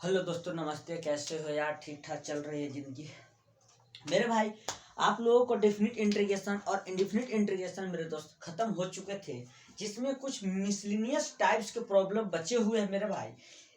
Hello दोस्तों, नमस्ते। कैसे हो यार? ठीक ठाक चल रही है जिंदगी मेरे भाई। आप लोगों को डेफिनिट इंटीग्रेशन और इंडेफिनिट इंटीग्रेशन मेरे दोस्त खत्म हो चुके थे, जिसमें कुछ मिसलिनियस टाइप्स के प्रॉब्लम बचे हुए हैं मेरे भाई,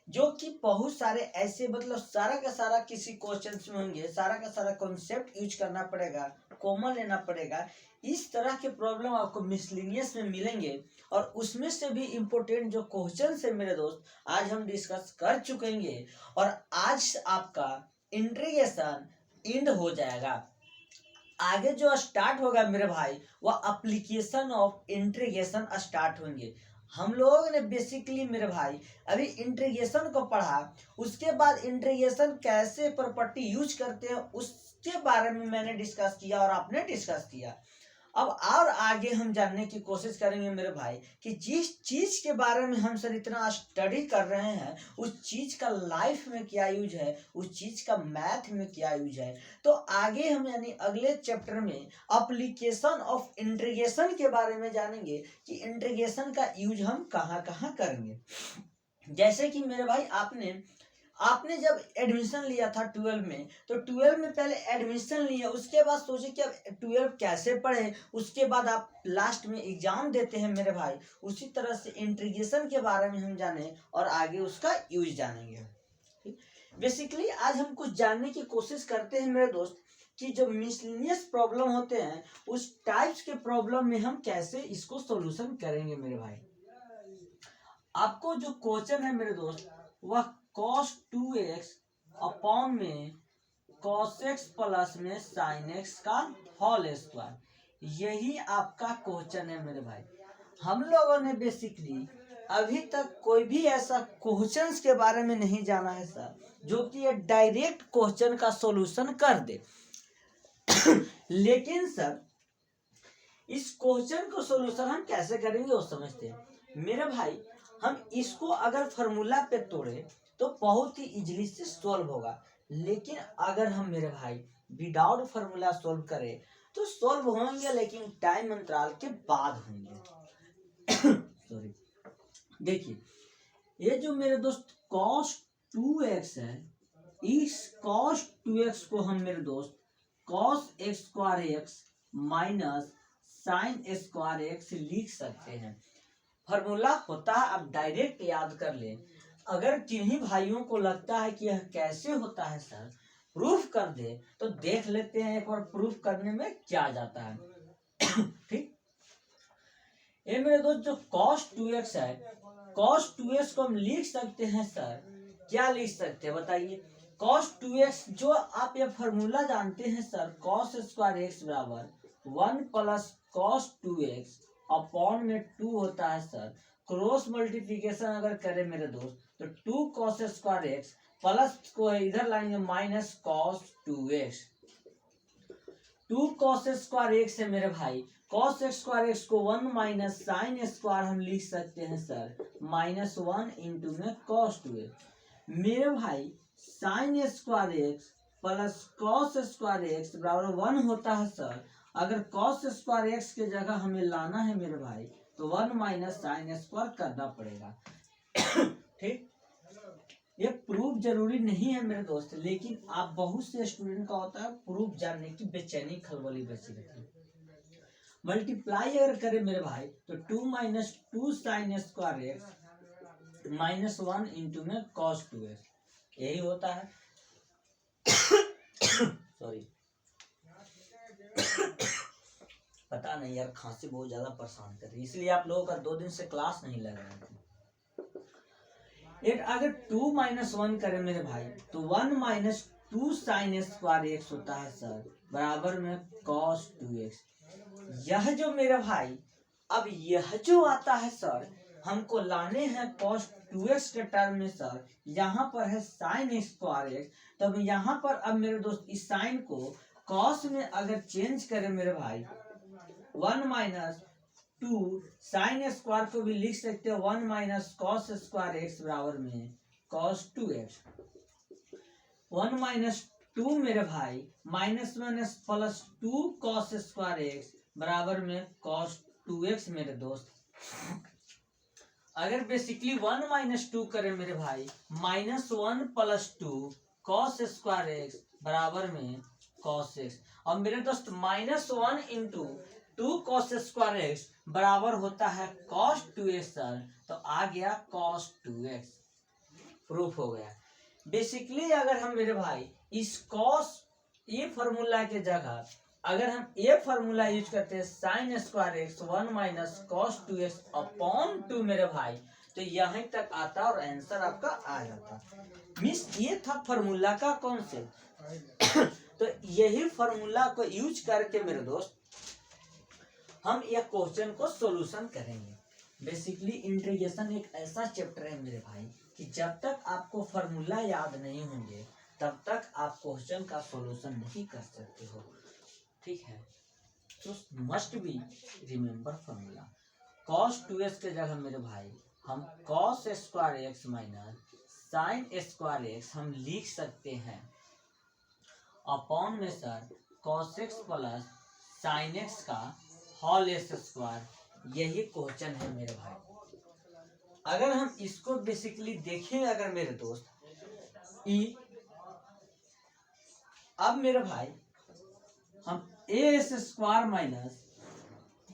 जो कि बहुत सारे ऐसे मतलब सारा का सारा किसी क्वेश्चन में होंगे, सारा का सारा कॉन्सेप्ट यूज करना पड़ेगा, कॉमन लेना पड़ेगा। इस तरह के प्रॉब्लम आपको मिसलिनियस में मिलेंगे और उसमें से भी इम्पोर्टेंट जो क्वेश्चन है मेरे दोस्त, आज हम डिस्कस कर चुकेंगे। और आज आपका इंटीग्रेशन इंड हो जाएगा। आगे जो स्टार्ट होगा मेरे भाई, वह एप्लीकेशन ऑफ इंटीग्रेशन स्टार्ट होंगे। हम लोगों ने बेसिकली मेरे भाई अभी इंटीग्रेशन को पढ़ा, उसके बाद इंटीग्रेशन कैसे प्रॉपर्टी यूज करते हैं उसके बारे में मैंने डिस्कस किया और आपने डिस्कस किया। अब और आगे हम जानने की कोशिश करेंगे मेरे भाई कि जिस चीज के बारे में हम सर इतना स्टडी कर रहे हैं, उस चीज का लाइफ में क्या यूज है, उस चीज का मैथ में क्या यूज है। तो आगे हम यानी अगले चैप्टर में एप्लीकेशन ऑफ इंटीग्रेशन के बारे में जानेंगे कि इंटीग्रेशन का यूज हम कहाँ कहाँ करेंगे। जैसे कि मेरे भाई आपने जब एडमिशन लिया था 12 में, तो 12 में पहले एडमिशन लिया, उसके बाद सोचे कि अब 12 कैसे पढ़े, उसके बाद आप लास्ट में एग्जाम देते हैं मेरे भाई। उसी तरह से इंटीग्रेशन के बारे में हम जाने और आगे उसका यूज जानेंगे। बेसिकली आज हम कुछ जानने की कोशिश करते हैं मेरे दोस्त कि जो मिसलिनियस प्रॉब्लम होते हैं, उस टाइप्स के प्रॉब्लम में हम कैसे इसको सोल्यूशन करेंगे मेरे भाई। आपको जो क्वेश्चन है मेरे दोस्त, वह cos 2x अपॉन में cos x प्लस में sin x का होल स्क्वायर, यही आपका क्वेश्चन है मेरे भाई। हम लोगों ने बेसिकली अभी तक कोई भी ऐसा क्वेश्चंस के बारे में नहीं जाना है सर, जो कि ये डायरेक्ट क्वेश्चन का सॉल्यूशन कर दे। लेकिन सर इस क्वेश्चन को सॉल्यूशन हम कैसे करेंगे वो समझते हैं मेरे भाई। हम इसको अगर फार्मूला पे तोड़े तो बहुत ही इजीली से सॉल्व होगा, लेकिन अगर हम मेरे भाई विदाउट फार्मूला सॉल्व करें तो सॉल्व होंगे, लेकिन टाइम अंतराल के बाद होंगे। सॉरी, देखिए ये जो मेरे दोस्त cos 2x है, इस cos 2x को हम मेरे दोस्त cos x square x minus sine square x लिख सकते हैं। फॉर्मूला होता है, आप डायरेक्ट याद कर ले। अगर किन्हीं भाइयों को लगता है कि यह कैसे होता है सर, प्रूफ कर दे, तो देख लेते हैं एक बार प्रूफ करने में क्या जाता है। ठीक, ये मेरे दोस्त जो cos 2x है, cos 2x को हम लिख सकते हैं सर, क्या लिख सकते हैं बताइए। cos 2x जो आप ये फॉर्मूला जानते हैं सर, cos स्क्वायर x बराबर 1 प्लस cos 2x अपॉन में 2 होता है सर। क्रॉस मल्टीप्लिकेशन अगर करें मेरे दोस्त तो 2 cos स्क्वायर x प्लस को इधर लाएंगे minus cos 2x। 2 cos square x है मेरे भाई, cos स्क्वायर x को 1 माइनस साइन स्क्वायर हम लिख सकते हैं सर, माइनस 1 इंटू में cos 2x। मेरे भाई sine square x plus cos square x बराबर 1 होता है सर। अगर cos स्क्वायर x के जगह हमें लाना है मेरे भाई, तो 1 माइनस साइन स्क्वायर करना पड़ेगा। ठीक, ये प्रूफ जरूरी नहीं है मेरे दोस्त, लेकिन आप बहुत से स्टूडेंट का होता है प्रूफ जानने की बेचैनी खलबली बची रहती है। मल्टीप्लाई अगर करें मेरे भाई तो 2 minus 2 sine square x minus 1 into में cos 2x, यही होता है। सॉरी, पता नहीं यार, खांसी बहुत ज्यादा परेशान कर रही है, इसलिए आप लोगों का 2 दिन से क्लास नहीं लग रहा है। एक अगर 2 माइनस 1 करें मेरे भाई तो 1 माइनस 2 साइन स्क्वायर एक्स होता है सर, बराबर में cos 2x। यह जो मेरे भाई अब यह जो आता है सर, हमको लाने हैं cos 2x के टर्म में सर, यहाँ पर है साइन स्क्वायर एक्स, तब यहाँ पर अब मेरे दोस्त इस साइन को cos में अगर चेंज करें मेरे भाई, 1 माइनस 2 साइन स्क्वायर को भी लिख सकते हो 1 माइनस कॉस स्क्वायर एक्स बराबर में cos 2x। 1 माइनस 2 मेरे भाई minus minus plus 2 cos square x बराबर में cos 2x मेरे दोस्त। अगर बेसिकली 1 माइनस 2 करें मेरे भाई, -1 + 2 cos स्क्वायर एक्स बराबर में cos एक्स। और मेरे दोस्त -1 × 2 cos स्क्वायर एक्स बराबर होता है cos 2x सर। तो आ गया cos 2x, प्रूफ हो गया। बेसिकली अगर हम मेरे भाई इस cos ये फॉर्मूला के जगह अगर हम ये फॉर्मूला यूज करते हैं sin square x 1 minus cos 2x upon 2 मेरे भाई, तो यहीं तक आता और आंसर आपका आ जाता। मिस ये था फॉर्मूला का कॉन्सेप्ट। तो यही फॉर्मूला को यूज करके मेरे दोस्त हम ये क्वेश्चन को सॉल्यूशन करेंगे। बेसिकली इंटीग्रेशन एक ऐसा चैप्टर है मेरे भाई कि जब तक आपको फॉर्मूला याद नहीं होंगे तब तक आप क्वेश्चन का सॉल्यूशन नहीं कर सकते हो, ठीक है। तो must be remember formula. cos 2x के जगह मेरे भाई हम cos square x minus sine square x हम लिख सकते हैं अपॉन में sir cos x plus sine x का होल स्क्वायर, यही क्वेश्चन है मेरे भाई। अगर हम इसको बेसिकली देखें अगर मेरे दोस्त अब मेरे भाई हम ए स्क्वायर माइनस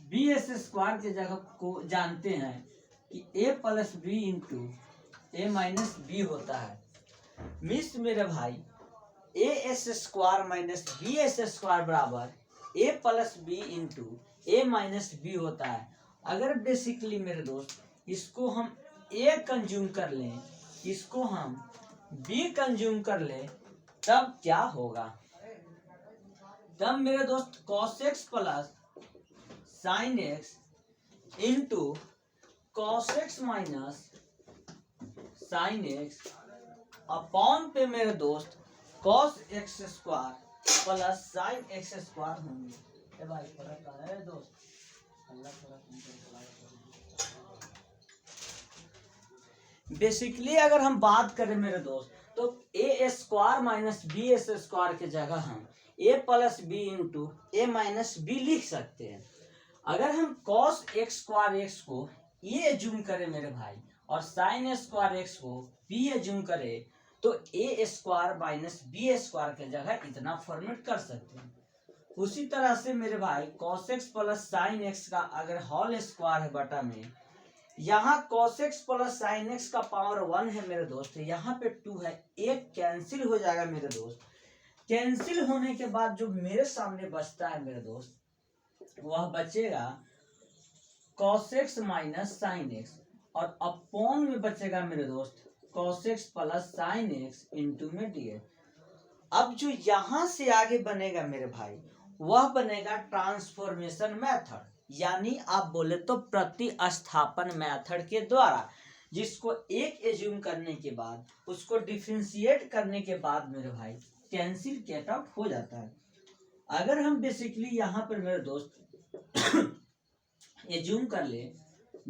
बी स्क्वायर के जगह को जानते हैं कि ए प्लस बी इंटू ए माइनस बी होता है। मिस मेरे भाई ए स्क्वायर माइनस बी स्क्वायर बराबर ए प्लस बी इंटू ए माइनस बी होता है। अगर बेसिकली मेरे दोस्त इसको हम ए कंज्यूम कर लें, इसको हम बी कंज्यूम कर लें, तब क्या होगा? तब मेरे दोस्त cos x plus sine x into cos x minus sign x upon पे मेरे दोस्त cos x square plus sine x square होंगे। भाई फर्क आ रहा है दोस्त, बेसिकली अगर हम बात करें मेरे दोस्त तो ए स्क्वायर माइनस बी स्क्वायर के जगह हम ए प्लस बी इंटू ए माइनस बी लिख सकते हैं। अगर हम cos x स्क्वायर एक्स को ये एज्यूम करें मेरे भाई और साइन स्क्वायर एक्स को बी एज्यूम करें तो ए स्क्वायर माइनस बी स्क्वायर के जगह इतना फॉर्मेट कर सकते हैं। उसी तरह से मेरे भाई cos x plus sine x का अगर होल स्क्वायर है बटा में, यहाँ cos x plus sine x का पावर 1 है मेरे दोस्त, यहाँ पे 2 है, एक कैंसिल हो जाएगा मेरे दोस्त। कैंसिल होने के बाद जो मेरे सामने बचता है मेरे दोस्त वह बचेगा cos x minus sign x और अपॉन में बचेगा मेरे दोस्त cos x plus sine x into में dx। अब जो यहां से आगे बनेगा मेरे भाई वह बनेगा ट्रांसफॉर्मेशन मेथड, यानी आप बोले तो प्रतिस्थापन मेथड के द्वारा, जिसको एक एज्यूम करने के बाद उसको डिफरेंशिएट करने के बाद मेरे भाई कैंसिल गेट आउट हो जाता है। अगर हम बेसिकली यहाँ पर मेरे दोस्त एज्यूम कर ले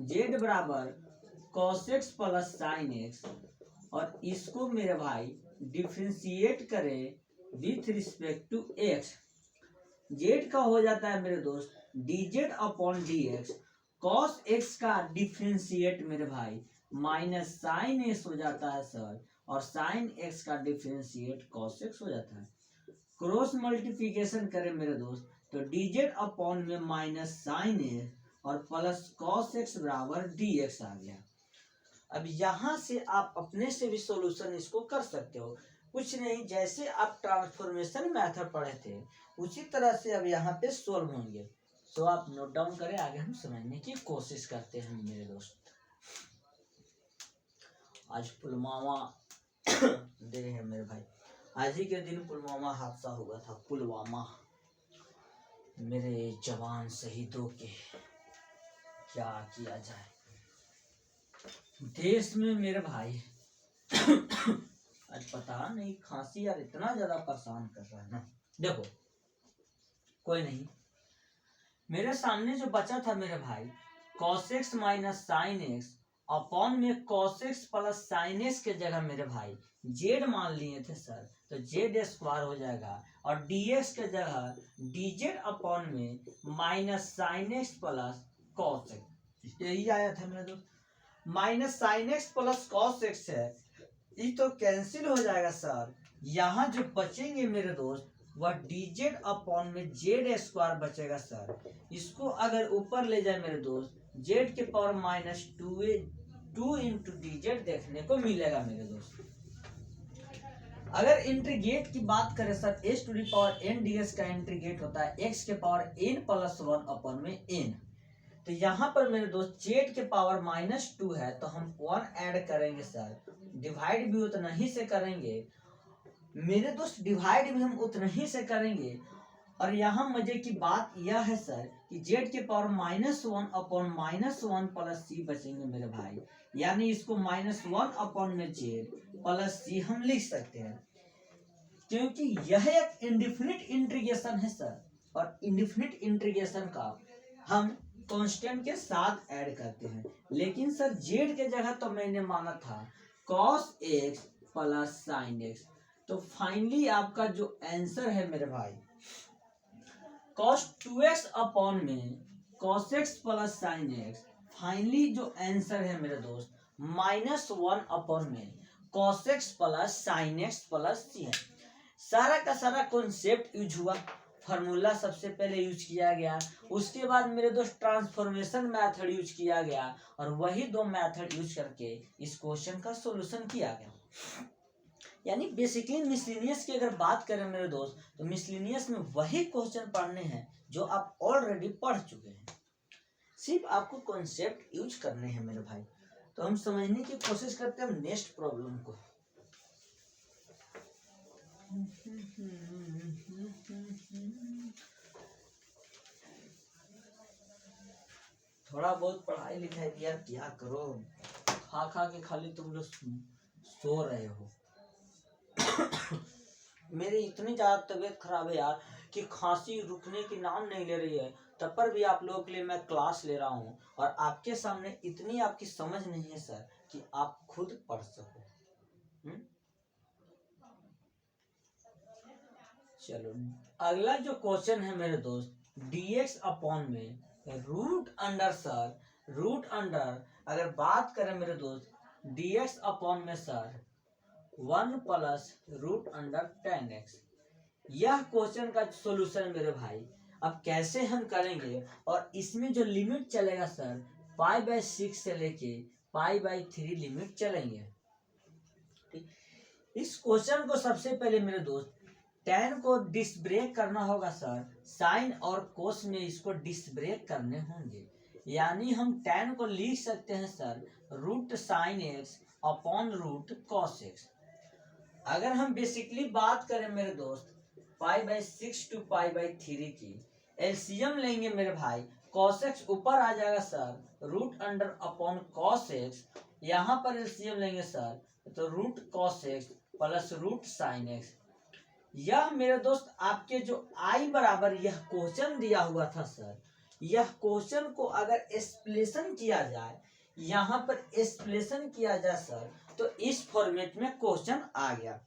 z बराबर cos x plus sine x और इसको मेरे भाई डिफरेंशिएट करें with respect to x, z का हो जाता है मेरे दोस्त dz upon dx, cos x का डिफरेंशिएट मेरे भाई माइनस साइन एक्स हो जाता है सर, और साइन एक्स का डिफरेंशिएट cos x हो जाता है। क्रॉस मल्टीप्लिकेशन करें मेरे दोस्त तो dz अपॉन में माइनस साइन एक्स और प्लस cos x बराबर dx आ गया। अब यहाँ से आप अपने से भी सॉल्यूशन इसको कर सकते हो, कुछ नहीं, जैसे आप ट्रांसफॉर्मेशन मेथड पढ़े थे उसी तरह से अब यहाँ पे सोल्व होंगे। सो आप नोट डाउन करें, आगे हम समझने की कोशिश करते हैं मेरे दोस्त। आज पुलवामा डे है मेरे भाई, आज ही के दिन पुलवामा हादसा हुआ था। पुलवामा मेरे जवान शहीदों के क्या किया जाए देश में मेरे भाई। आज पता नहीं खांसी यार इतना ज्यादा परेशान कर रहा है ना। देखो कोई नहीं, मेरे सामने जो बचा था मेरे भाई cos x minus sign x upon में cos x plus sine x के जगह मेरे भाई z मान लिए थे सर, तो z स्क्वायर हो जाएगा और dx के जगह dz अपॉन में minus sine x plus cos x, यही आया था मेरे दोस्त। Minus sine x plus cos x है, ये तो कैंसिल हो जाएगा सर। यहाँ जो बचेंगे मेरे दोस्त वह dz अपॉन में जेड स्क्वायर बचेगा सर। इसको अगर ऊपर ले जाए मेरे दोस्त z के पावर माइनस 2 इंटू dz देखने को मिलेगा मेरे दोस्त। अगर इंटीग्रेट की बात करें sir h to the power n ds का इंटीग्रेट होता है x के पावर n प्लस 1 अपॉन में n। तो यहाँ पर मेरे दोस्त z के पावर माइनस 2 है तो हम 1 ऐड करेंगे सर, डिवाइड भी उतना ही से करेंगे मेरे दोस्त, डिवाइड भी हम उतना ही से करेंगे। और यहाँ मजे की बात यह है सर कि z के power minus 1 upon minus 1 plus c बचेंगे मेरे भाई, यानी इसको माइनस 1 अपॉन में z प्लस c हम लिख सकते हैं, क्योंकि यह एक इंडिफिनिट इंटीग्रेशन है सर। और इंडिफिनिट इंटीग्रेशन का हम कांस्टेंट के साथ ऐड करते हैं। लेकिन सर z के जगह तो मैंने माना था cos x plus sin x, तो फाइनली आपका जो आंसर है मेरे भाई cos 2x अपॉन में cos x plus sin x, finally जो आंसर है मेरे दोस्त माइनस 1 अपॉन में cos x plus sin x plus c है। सारा का सारा कॉन्सेप्ट यूज हुआ, फार्मूला सबसे पहले यूज किया गया, उसके बाद मेरे दोस्त ट्रांसफॉर्मेशन मेथड यूज किया गया और वही दो मेथड यूज करके इस क्वेश्चन का सॉल्यूशन किया गया। यानी बेसिकली मिसलिनियस की अगर बात करें मेरे दोस्त तो मिसलिनियस में वही क्वेश्चन पढ़ने हैं जो आप ऑलरेडी पढ़ चुके हैं, सिर्फ आपको कॉन्सेप्ट यूज करने हैं मेरे भाई। तो हम समझने की कोशिश करते हैं नेक्स्ट प्रॉब्लम को। थोड़ा बहुत पढ़ाई लिखाई भी यार क्या करो, खा खा के खाली तुम लोग सो रहे हो। मेरी इतनी ज्यादा तबीयत खराब है यार कि खांसी रुकने की नाम नहीं ले रही है, तब पर भी आप लोगों के लिए मैं क्लास ले रहा हूँ और आपके सामने इतनी आपकी समझ नहीं है सर कि आप खुद पढ़ सको। चलो अगला जो क्वेश्चन है मेरे दोस्त dx अपॉन में root under sir, root under अगर बात करें मेरे दोस्त dx अपॉन में sir 1 plus root under 10x, यह क्वेश्चन का सॉल्यूशन मेरे भाई अब कैसे हम करेंगे। और इसमें जो लिमिट चलेगा सर π/6 से लेके π/3 लिमिट चलेंगे। ठीक, इस क्वेश्चन को सबसे पहले मेरे दोस्त tan को डिसब्रेक करना होगा सर, साइन और कोस में इसको डिसब्रेक करने होंगे, यानी हम tan को लिख सकते हैं sir root sine x upon root cos x. अगर हम बेसिकली बात करें मेरे दोस्त π/6 टू π/3 की एलसीएम लेंगे मेरे भाई, cos x ऊपर आ जाएगा sir root under upon cos x, यहाँ पर एलसीएम लेंगे सर तो root cos x plus root sine x। यह मेरे दोस्त आपके जो i बराबर यह क्वेश्चन दिया हुआ था सर, यह क्वेश्चन को अगर एक्सप्लेशन किया जाए, यहाँ पर एक्सप्लेशन किया जाए सर तो इस फॉर्मेट में क्वेश्चन आ गया।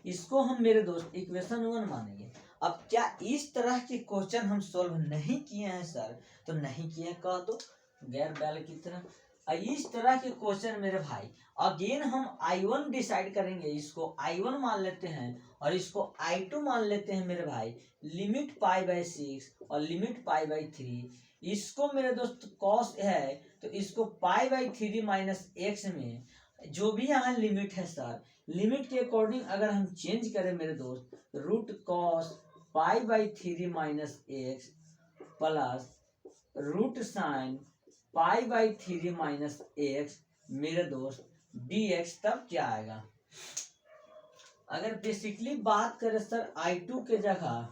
इसको हम मेरे दोस्त इक्वेशन 1 मानेंगे। अब क्या इस तरह के क्वेश्चन हम सॉल्व नहीं किए हैं सर, तो नहीं किए कह दो गैर बैल की तरह। इस तरह के क्वेश्चन मेरे भाई अगेन हम I1 डिसाइड करेंगे, इसको I1 मान लेते हैं और इसको I2 मान लेते हैं मेरे भाई, लिमिट π/6 और लिमिट π/3। इसको मेरे दोस्त cos है तो इसको π/3 माइनस x में जो भी यहाँ लिमिट है सर, लिमिट के अकॉर्डिंग अगर हम चेंज करें मेरे दोस्त root cos π/3 minus x plus root sine π/3 minus x मेरे दोस्त dx, तब क्या आएगा। अगर बेसिकली बात करें सर I2 के जगह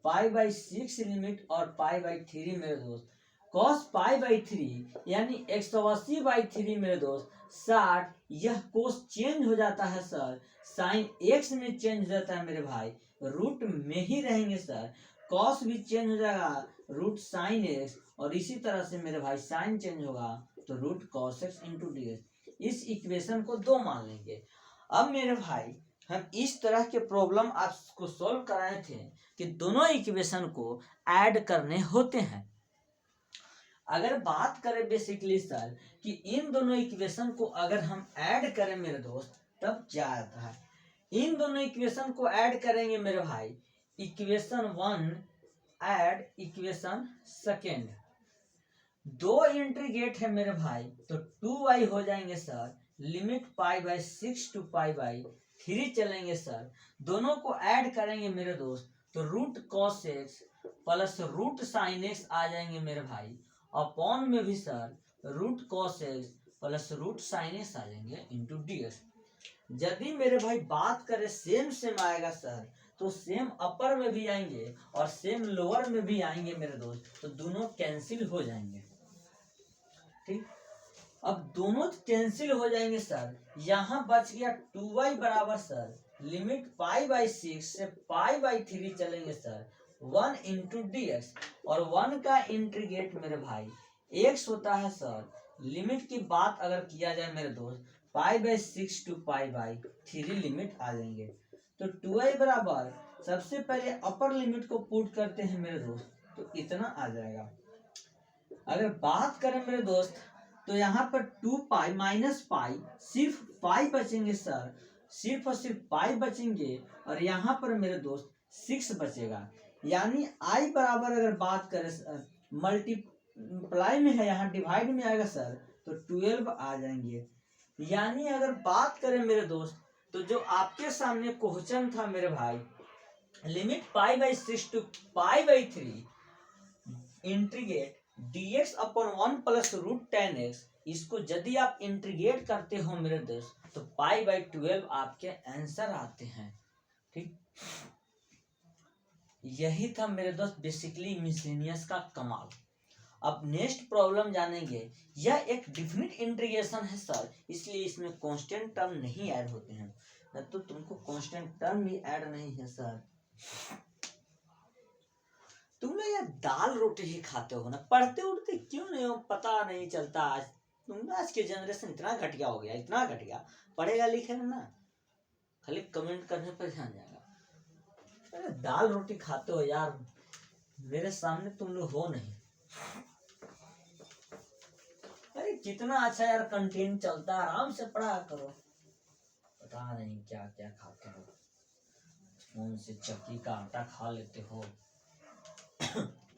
π/6 लिमिट और π/3 मेरे दोस्त cos π/3 यानी 180/3 मेरे दोस्त 60, यह कोस चेंज हो जाता है सर, साइन x में चेंज हो जाता है मेरे भाई, रूट में ही रहेंगे सर, कॉस भी चेंज हो जाएगा रूट साइन x और इसी तरह से मेरे भाई साइन चेंज होगा तो root cos x into d x. इस इक्वेशन को 2 मान लेंगे। अब मेरे भाई हम इस तरह के प्रॉब्लम आपको सॉल्व कराए थे कि दोनों इक्वेशन को ऐड करने होते हैं। अगर बात करें बेसिकली सर कि इन दोनों इक्वेशन को अगर हम ऐड करें मेरे दोस्त तब क्या आता है। इन दोनों इक्वेशन को ऐड करेंगे मेरे भाई, इक्वेशन 1 ऐड इक्वेशन सेकेंड, दो इंटीग्रेट है मेरे भाई तो 2y हो जाएंगे सर, लिमिट π/6 टू π/3 चलेंगे सर। दोनों को ऐड करेंगे मेरे दोस्त तो root cos x plus root sine x आ जाएंगे मेरे भाई, अपॉन में भी sir root cos x plus root sine x आ जाएंगे इंटू ds। यदि मेरे भाई बात करें सेम सेम आएगा सर तो सेम अपर में भी आएंगे और सेम लोअर में भी आएंगे मेरे दोस्त, तो दोनों कैंसिल हो जाएंगे। ठीक, अब दोनों कैंसिल हो जाएंगे सर, यहाँ बच गया 2y बराबर सर लिमिट π/6 से π/3 चलेंगे सर 1 इंटू ds, और 1 का इंटीग्रेट मेरे भाई x होता है सर, लिमिट की बात अगर किया जाए मेरे दोस्त π/6 टू π/3 लिमिट आ जाएंगे। तो 2y बराबर सबसे पहले अपर लिमिट को पुट करते हैं मेरे दोस्त तो इतना आ जाएगा। अगर बात करें मेरे दोस्त तो यहाँ पर 2π माइनस पाई सिर्फ पाई बचेंगे सर, सिर्फ और सिर्फ पाई बचेंगे, और यहाँ पर मेरे दोस्त 6 बचेगा। यानी i बराबर अगर बात करें मल्टीप्लाई में है, यहाँ डिवाइड में आएगा सर तो 12 आ जाएंगे। यानी अगर बात करें मेरे दोस्त तो जो आपके सामने क्वेश्चन था मेरे भाई limit π/6 to π/3 integrate dx upon 1 plus root 10x, इसको यदि आप इंटीग्रेट करते हो मेरे दोस्त तो π/12 आपके आंसर आते हैं। ठीक, यही था मेरे दोस्त बेसिकली मिसलेनियस का कमाल। अब नेक्स्ट प्रॉब्लम जानेंगे, यह एक डिफिनिट इंटीग्रेशन है सर, इसलिए इसमें कांस्टेंट टर्म नहीं ऐड होते हैं, न तो तुमको कांस्टेंट टर्म भी ऐड नहीं है सर। तुम लोग यार दाल रोटी ही खाते हो ना, पढ़ते उठते क्यों नहीं हो पता नहीं चलता। आज के जनरेशन इतना घटिया हो गया, इतना घटिया, पढ़ेगा लिखेगा ना खाली कमेंट करने पर ध्यान जाएगा। अरे दाल रोटी खाते हो यार, मेरे सामने तुम लोग हो नहीं। अरे कितना अच्छा यार कंटेंट चलता है, आराम से पढ़ा करो। पता नहीं क्या क्या खाते हो, कौन से चक्की का आटा खा लेते हो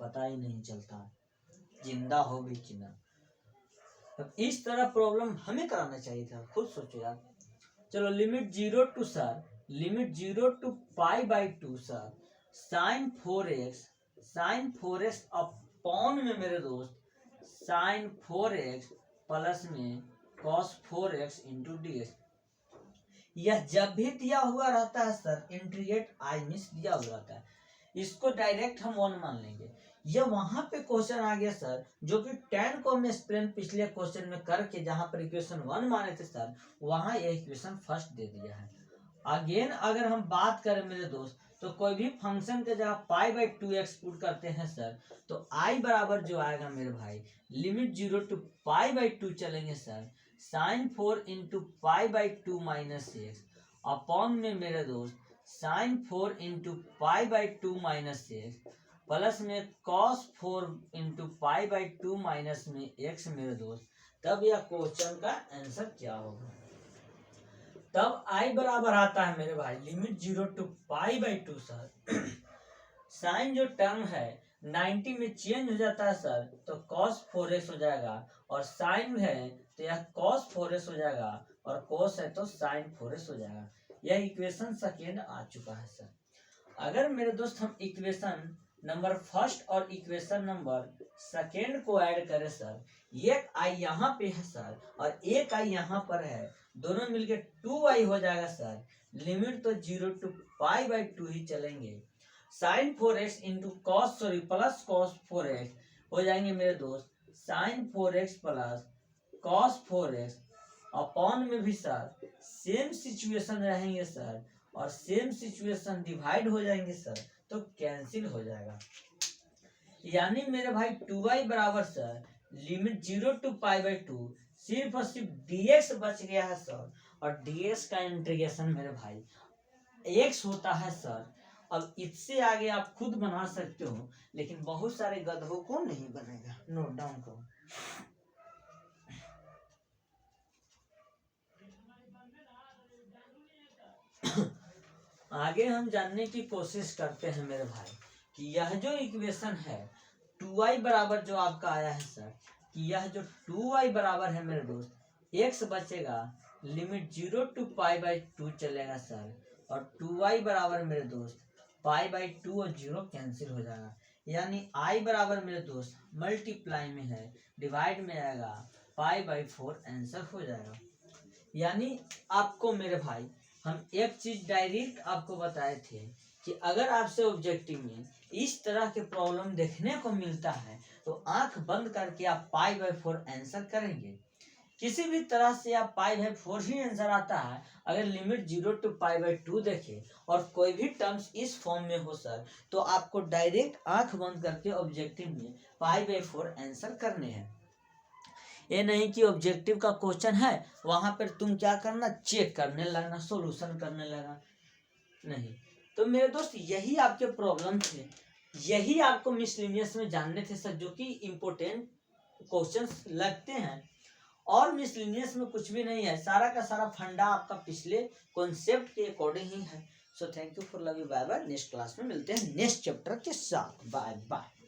पता ही नहीं चलता जिंदा हो भी कि ना। अब इस तरह प्रॉब्लम हमें कराना चाहिए था, खुद सोचो यार। चलो limit 0 to sir, limit 0 to π/2 sir sin 4x upon में मेरे दोस्त sin 4x प्लस में cos 4x इंटू ds। यह जब भी दिया हुआ रहता है सर इंटीग्रेट आई मिस दिया हुआ रहता है, इसको डायरेक्ट हम 1 मान लेंगे। यह वहां पे क्वेश्चन आ गया सर जो कि 10 को हम एक्सप्लेन पिछले क्वेश्चन में करके जहां पर इक्वेशन 1 माने थे सर, वहां यह इक्वेशन फर्स्ट दे दिया है। अगेन अगर हम बात करें मेरे दोस्त तो कोई भी फंक्शन के जगह π/2x पुट करते हैं सर तो i बराबर जो आएगा मेरे भाई लिमिट 0 टू π/2 चलेंगे sir sin 4 into π/2 minus x upon में मेरे दोस्त sin 4 into π/2 minus x plus में cos 4 इंटू π/2 माइनस में x मेरे दोस्त। तब यह क्वेश्चन का आंसर क्या होगा, तब i बराबर आता है मेरे भाई लिमिट 0 टू π/2 सर साइन जो टर्म है 90 में चेंज हो जाता है सर तो cos 4x हो जाएगा, और साइन है तो यह cos 4x हो जाएगा, और cos है तो sin 4x हो जाएगा। यह इक्वेशन सेकेंड आ चुका है सर। अगर मेरे दोस्त हम इक्वेशन नंबर फर्स्ट और इक्वेशन नंबर सेकेंड को ऐड करें सर, एक i यहाँ पे है सर और एक i यहाँ पर है, दोनों मिलके 2i हो जाएगा सर। लिमिट तो 0 टू π/2 ही चलेंगे। sin 4x into plus cos 4x हो जाएंगे मेरे दोस्त sin 4x plus cos 4x upon में भी सर सेम सिचुएशन रहेंगे सर, और सेम सिचुएशन डिवाइड हो जाएंगे सर तो कैंसिल हो जाएगा। यानी मेरे भाई 2y बराबर सर लिमिट 0 टू π/2 सिर्फ और सिर्फ dx बच गया है सर, और dx का इंटीग्रेशन मेरे भाई x होता है सर अब इससे आगे आप खुद बना सकते हो, लेकिन बहुत सारे गधों को नहीं बनेगा। नोट डाउन करो। आगे हम जानने की कोशिश करते हैं मेरे भाई कि यह जो इक्वेशन है 2y बराबर जो आपका आया है सर, कि यह जो 2y बराबर है मेरे दोस्त, x बचेगा, लिमिट 0 to π/2 चलेगा सर, और 2y बराबर मेरे दोस्त π/2 और 0 कैंसिल हो जाएगा, यानी i बराबर मेरे दोस्त मल्टीप्लाई में है, डिवाइड में आएगा, π/4 आंसर हो जाएगा। यानी आपको मेरे भाई हम एक चीज डायरेक्ट आपको बताए थे कि अगर आपसे ऑब्जेक्टिव में इस तरह के प्रॉब्लम देखने को मिलता है तो आंख बंद करके आप π/4 आंसर करेंगे। किसी भी तरह से आप π/4 ही आंसर आता है। अगर लिमिट 0 to π/2 देखें और कोई भी टर्म्स इस फॉर्म में हो सर, तो आपको डायरेक्ट आंख बंद करके ऑब्जेक्टिव में π/4 आंसर करने हैं। ये नहीं कि ऑब्जेक्टिव का क्वेश्चन है वहां पर तुम क्या करना, चेक करने लगना, सॉल्यूशन करने लगा, नहीं। तो मेरे दोस्त यही आपके प्रॉब्लम थे, यही आपको मिसलिनियस में जानने थे सर, जो कि इम्पोर्टेंट क्वेश्चंस लगते हैं। और मिसलिनियस में कुछ भी नहीं है, सारा का सारा फंडा आपका पिछले कॉन्सेप्ट के अकॉर्डिंग ही है। So thank you for love you, bye bye. Next class में मिलते हैं नेक्स्ट चैप्टर के साथ। Bye bye.